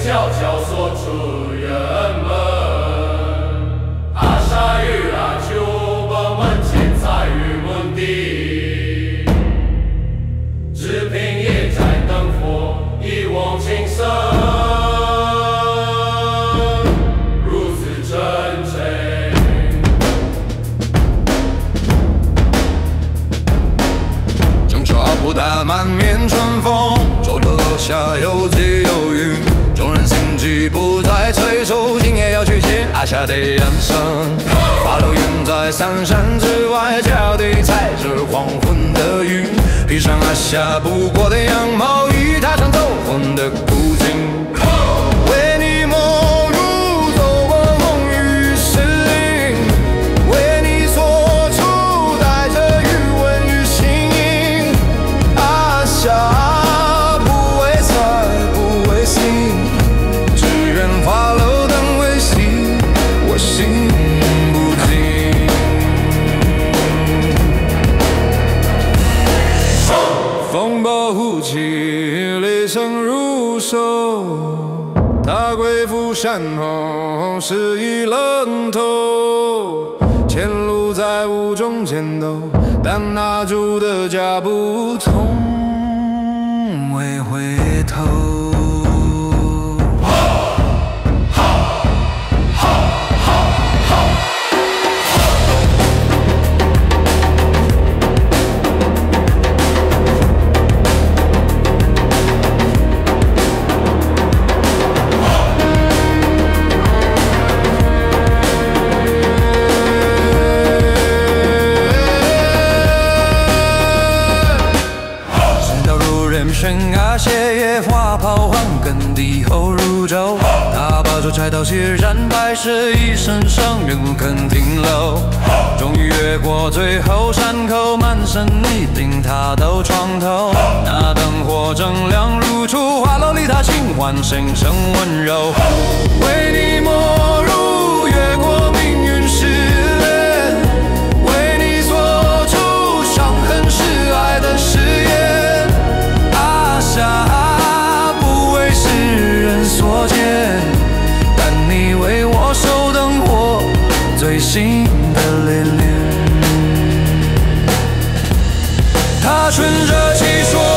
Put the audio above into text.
悄悄锁出人们。阿沙与阿秋本问钱财与门第，只凭夜斋灯火一往情深，如此真诚。正刷不打满面春风，舟车楼下有寄有云。众人心悸不再催促，今夜要去接阿夏的人生。发楼远在三山之外，脚底踩着黄昏的云，披上阿夏不过的羊毛衣，踏上走魂的古井。为你梦入走过风雨石林，为你所处带着余温与心影。阿夏不为财不为性，只愿花楼灯为戏，我心不静。风暴忽起，雷声如手，他归附山后，是一愣头。前路在雾中间斗，但那主的脚步从未回头。悬崖斜叶花袍，换根敌后入舟。他把手柴刀血染白蛇，一声声愿不肯停留。终于越过最后山口，满身泥泞踏到床头。那灯火正亮如初，花楼里他轻唤声声温柔。为你没入，越过命运试炼，为你所处，伤痕是爱的誓言。阿夏不为世人所见，但你为我手灯火最心的恋恋。他顺着气说。